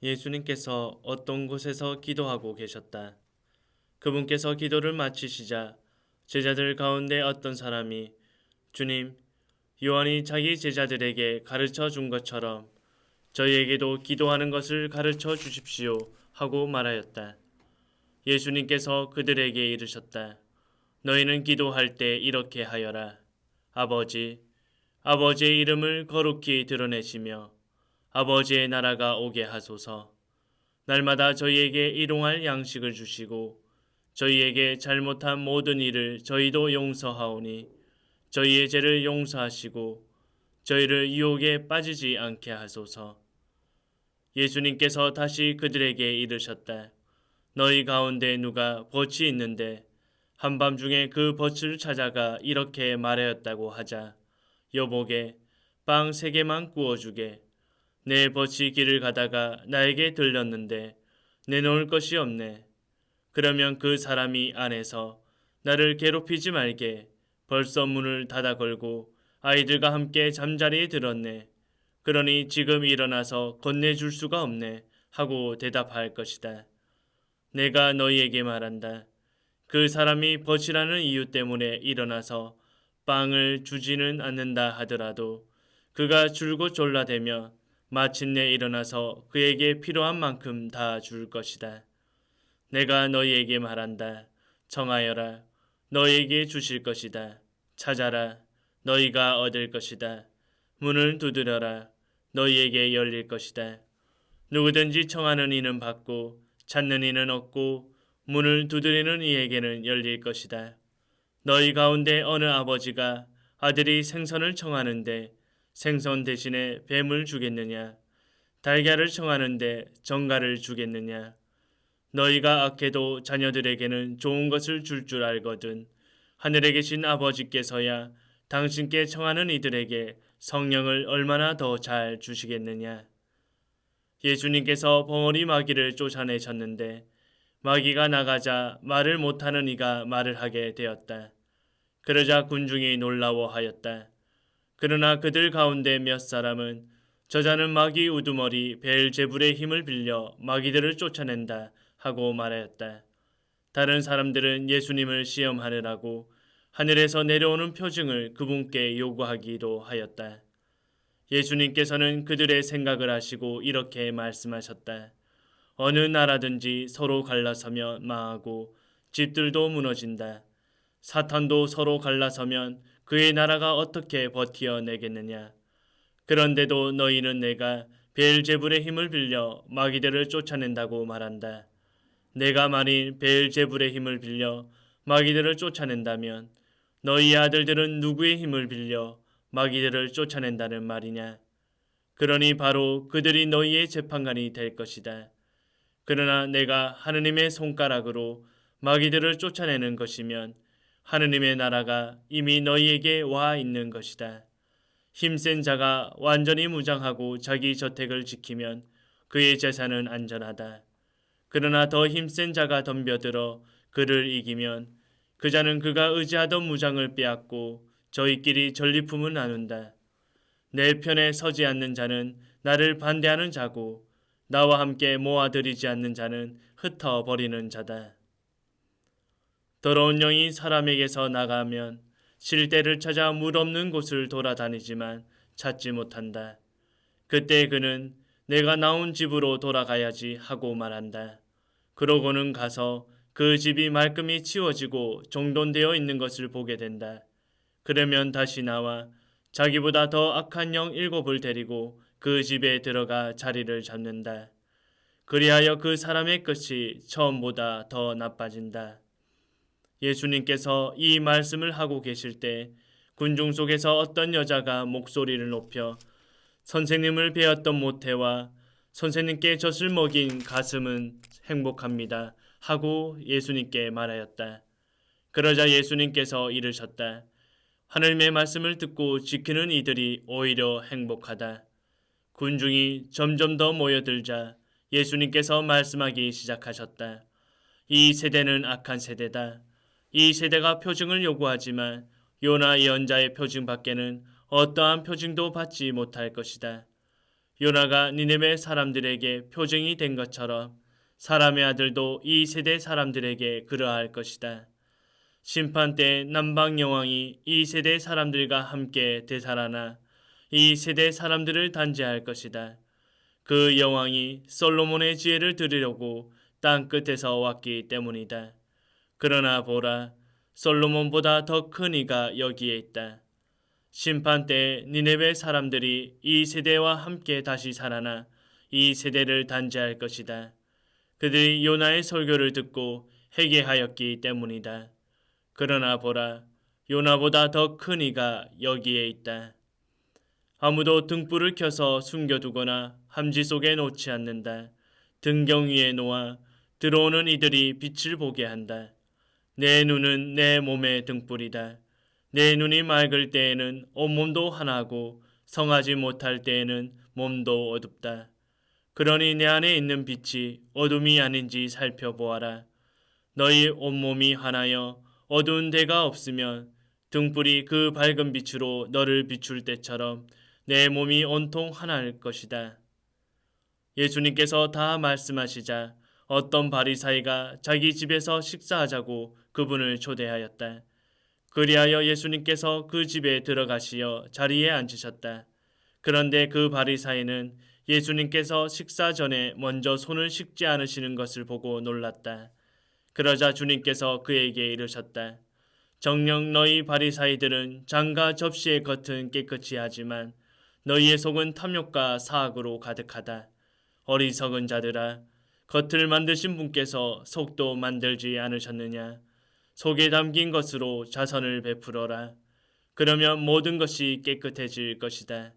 예수님께서 어떤 곳에서 기도하고 계셨다. 그분께서 기도를 마치시자 제자들 가운데 어떤 사람이 주님, 요한이 자기 제자들에게 가르쳐 준 것처럼 저희에게도 기도하는 것을 가르쳐 주십시오 하고 말하였다. 예수님께서 그들에게 이르셨다. 너희는 기도할 때 이렇게 하여라. 아버지, 아버지의 이름을 거룩히 드러내시며 아버지의 나라가 오게 하소서. 날마다 저희에게 일용할 양식을 주시고 저희에게 잘못한 모든 일을 저희도 용서하오니 저희의 죄를 용서하시고 저희를 유혹에 빠지지 않게 하소서. 예수님께서 다시 그들에게 이르셨다. 너희 가운데 누가 벗이 있는데 한밤중에 그 벗을 찾아가 이렇게 말하였다고 하자. 여보게 빵 3개만 구워주게. 내 벗이 길을 가다가 나에게 들렸는데 내놓을 것이 없네. 그러면 그 사람이 안에서 나를 괴롭히지 말게 벌써 문을 닫아 걸고 아이들과 함께 잠자리에 들었네. 그러니 지금 일어나서 건네줄 수가 없네 하고 대답할 것이다. 내가 너희에게 말한다. 그 사람이 벗이라는 이유 때문에 일어나서 빵을 주지는 않는다 하더라도 그가 줄곧 졸라대며 마침내 일어나서 그에게 필요한 만큼 다 줄 것이다. 내가 너희에게 말한다. 청하여라. 너희에게 주실 것이다. 찾아라. 너희가 얻을 것이다. 문을 두드려라. 너희에게 열릴 것이다. 누구든지 청하는 이는 받고 찾는 이는 얻고 문을 두드리는 이에게는 열릴 것이다. 너희 가운데 어느 아버지가 아들이 생선을 청하는데 생선 대신에 뱀을 주겠느냐? 달걀을 청하는데 정갈을 주겠느냐? 너희가 악해도 자녀들에게는 좋은 것을 줄 알거든. 하늘에 계신 아버지께서야 당신께 청하는 이들에게 성령을 얼마나 더 잘 주시겠느냐? 예수님께서 벙어리 마귀를 쫓아내셨는데 마귀가 나가자 말을 못하는 이가 말을 하게 되었다. 그러자 군중이 놀라워하였다. 그러나 그들 가운데 몇 사람은 저자는 마귀 우두머리 베엘제불의 힘을 빌려 마귀들을 쫓아낸다 하고 말하였다. 다른 사람들은 예수님을 시험하느라고 하늘에서 내려오는 표징을 그분께 요구하기도 하였다. 예수님께서는 그들의 생각을 아시고 이렇게 말씀하셨다. 어느 나라든지 서로 갈라서면 망하고 집들도 무너진다. 사탄도 서로 갈라서면 그의 나라가 어떻게 버티어내겠느냐. 그런데도 너희는 내가 베엘제불의 힘을 빌려 마귀들을 쫓아낸다고 말한다. 내가 만일 베엘제불의 힘을 빌려 마귀들을 쫓아낸다면 너희 아들들은 누구의 힘을 빌려 마귀들을 쫓아낸다는 말이냐. 그러니 바로 그들이 너희의 재판관이 될 것이다. 그러나 내가 하느님의 손가락으로 마귀들을 쫓아내는 것이면 하느님의 나라가 이미 너희에게 와 있는 것이다. 힘센 자가 완전히 무장하고 자기 저택을 지키면 그의 재산은 안전하다. 그러나 더 힘센 자가 덤벼들어 그를 이기면 그 자는 그가 의지하던 무장을 빼앗고 저희끼리 전리품을 나눈다. 내 편에 서지 않는 자는 나를 반대하는 자고 나와 함께 모아들이지 않는 자는 흩어버리는 자다. 더러운 영이 사람에게서 나가면 쉴 데를 찾아 물 없는 곳을 돌아다니지만 찾지 못한다. 그때 그는 내가 나온 집으로 돌아가야지 하고 말한다. 그러고는 가서 그 집이 말끔히 치워지고 정돈되어 있는 것을 보게 된다. 그러면 다시 나와 자기보다 더 악한 영 7을 데리고 그 집에 들어가 자리를 잡는다. 그리하여 그 사람의 끝이 처음보다 더 나빠진다. 예수님께서 이 말씀을 하고 계실 때 군중 속에서 어떤 여자가 목소리를 높여 선생님을 배웠던 모태와 선생님께 젖을 먹인 가슴은 행복합니다 하고 예수님께 말하였다. 그러자 예수님께서 이르셨다. 하나님의 말씀을 듣고 지키는 이들이 오히려 행복하다. 군중이 점점 더 모여들자 예수님께서 말씀하기 시작하셨다. 이 세대는 악한 세대다. 이 세대가 표징을 요구하지만 요나 예언자의 표징 밖에는 어떠한 표징도 받지 못할 것이다. 요나가 니네베 사람들에게 표징이 된 것처럼 사람의 아들도 이 세대 사람들에게 그러할 것이다. 심판 때 남방 여왕이 이 세대 사람들과 함께 되살아나 이 세대 사람들을 단죄할 것이다. 그 여왕이 솔로몬의 지혜를 들으려고 땅 끝에서 왔기 때문이다. 그러나 보라, 솔로몬보다 더 큰 이가 여기에 있다. 심판 때 니네베 사람들이 이 세대와 함께 다시 살아나 이 세대를 단죄할 것이다. 그들이 요나의 설교를 듣고 회개하였기 때문이다. 그러나 보라, 요나보다 더 큰 이가 여기에 있다. 아무도 등불을 켜서 숨겨두거나 함지 속에 놓지 않는다. 등경 위에 놓아 들어오는 이들이 빛을 보게 한다. 내 눈은 내 몸의 등불이다. 내 눈이 맑을 때에는 온몸도 환하고 성하지 못할 때에는 몸도 어둡다. 그러니 내 안에 있는 빛이 어둠이 아닌지 살펴보아라. 너희 온몸이 환하여 어두운 데가 없으면 등불이 그 밝은 빛으로 너를 비출 때처럼 내 몸이 온통 환할 것이다. 예수님께서 다 말씀하시자 어떤 바리사이가 자기 집에서 식사하자고 그분을 초대하였다. 그리하여 예수님께서 그 집에 들어가시어 자리에 앉으셨다. 그런데 그 바리사이는 예수님께서 식사 전에 먼저 손을 씻지 않으시는 것을 보고 놀랐다. 그러자 주님께서 그에게 이르셨다. 정녕 너희 바리사이들은 장과 접시의 겉은 깨끗이 하지만 너희의 속은 탐욕과 사악으로 가득하다. 어리석은 자들아, 겉을 만드신 분께서 속도 만들지 않으셨느냐? 속에 담긴 것으로 자선을 베풀어라. 그러면 모든 것이 깨끗해질 것이다.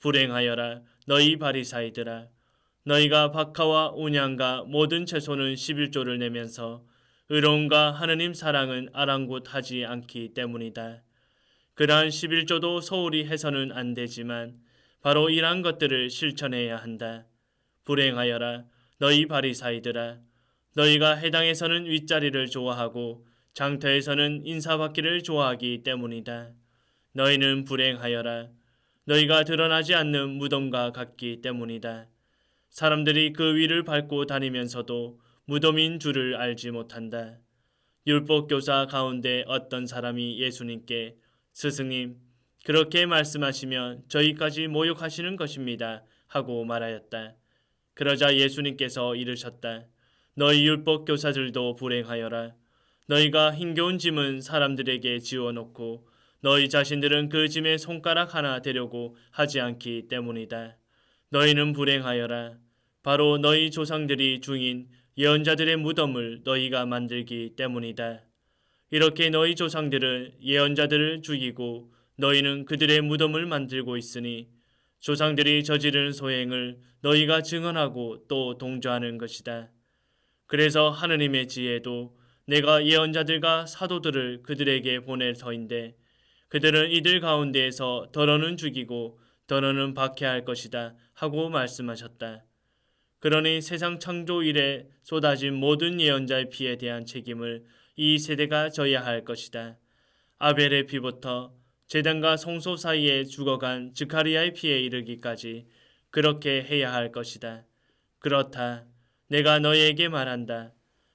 불행하여라 너희 바리사이들아, 너희가 박하와 온양과 모든 채소는 11조를 내면서 의로움과 하느님 사랑은 아랑곳하지 않기 때문이다. 그러한 11조도 소홀히 해서는 안 되지만 바로 이러한 것들을 실천해야 한다. 불행하여라 너희 바리사이들아, 너희가 해당에서는 윗자리를 좋아하고 장터에서는 인사받기를 좋아하기 때문이다. 너희는 불행하여라. 너희가 드러나지 않는 무덤과 같기 때문이다. 사람들이 그 위를 밟고 다니면서도 무덤인 줄을 알지 못한다. 율법교사 가운데 어떤 사람이 예수님께 스승님, 그렇게 말씀하시면 저희까지 모욕하시는 것입니다 하고 말하였다. 그러자 예수님께서 이르셨다. 너희 율법교사들도 불행하여라. 너희가 힘겨운 짐은 사람들에게 지워놓고 너희 자신들은 그 짐에 손가락 하나 대려고 하지 않기 때문이다. 너희는 불행하여라. 바로 너희 조상들이 중인 예언자들의 무덤을 너희가 만들기 때문이다. 이렇게 너희 조상들은 예언자들을 죽이고 너희는 그들의 무덤을 만들고 있으니 조상들이 저지른 소행을 너희가 증언하고 또 동조하는 것이다. 그래서 하느님의 지혜도 내가 예언자들과 사도들을 그들에게 보낼 터인데 그들은 이들 가운데에서 더러는 죽이고 더러는 박해할 것이다 하고 말씀하셨다. 그러니 세상 창조 이래 쏟아진 모든 예언자의 피에 대한 책임을 이 세대가 져야 할 것이다. 아벨의 피부터 제단과 성소 사이에 죽어간 즈카리아의 피에 이르기까지 그렇게 해야 할 것이다. 그렇다. 내가 너희에게 말한다.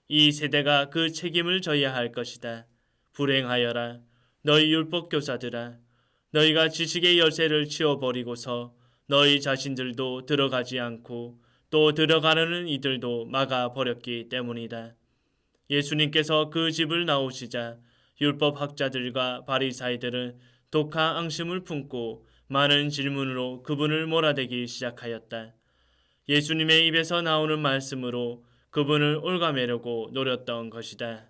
이 세대가 그 책임을 져야 할 것이다. 불행하여라. 너희 율법교사들아. 너희가 지식의 열쇠를 치워버리고서 너희 자신들도 들어가지 않고 또 들어가려는 이들도 막아버렸기 때문이다. 예수님께서 그 집을 나오시자 율법학자들과 바리사이들은 독한 앙심을 품고 많은 질문으로 그분을 몰아대기 시작하였다. 예수님의 입에서 나오는 말씀으로 그분을 옭아매려고 노렸던 것이다.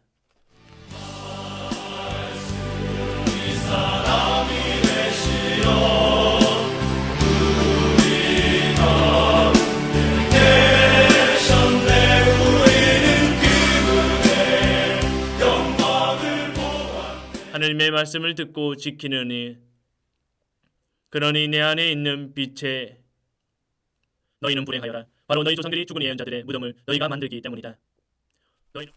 하느님의 말씀을 듣고 지키느니 그러니 내 안에 있는 빛에 너희는 불행하여라. 바로 너희 조상들이 죽은 예언자들의 무덤을 너희가 만들기 때문이다. 너희는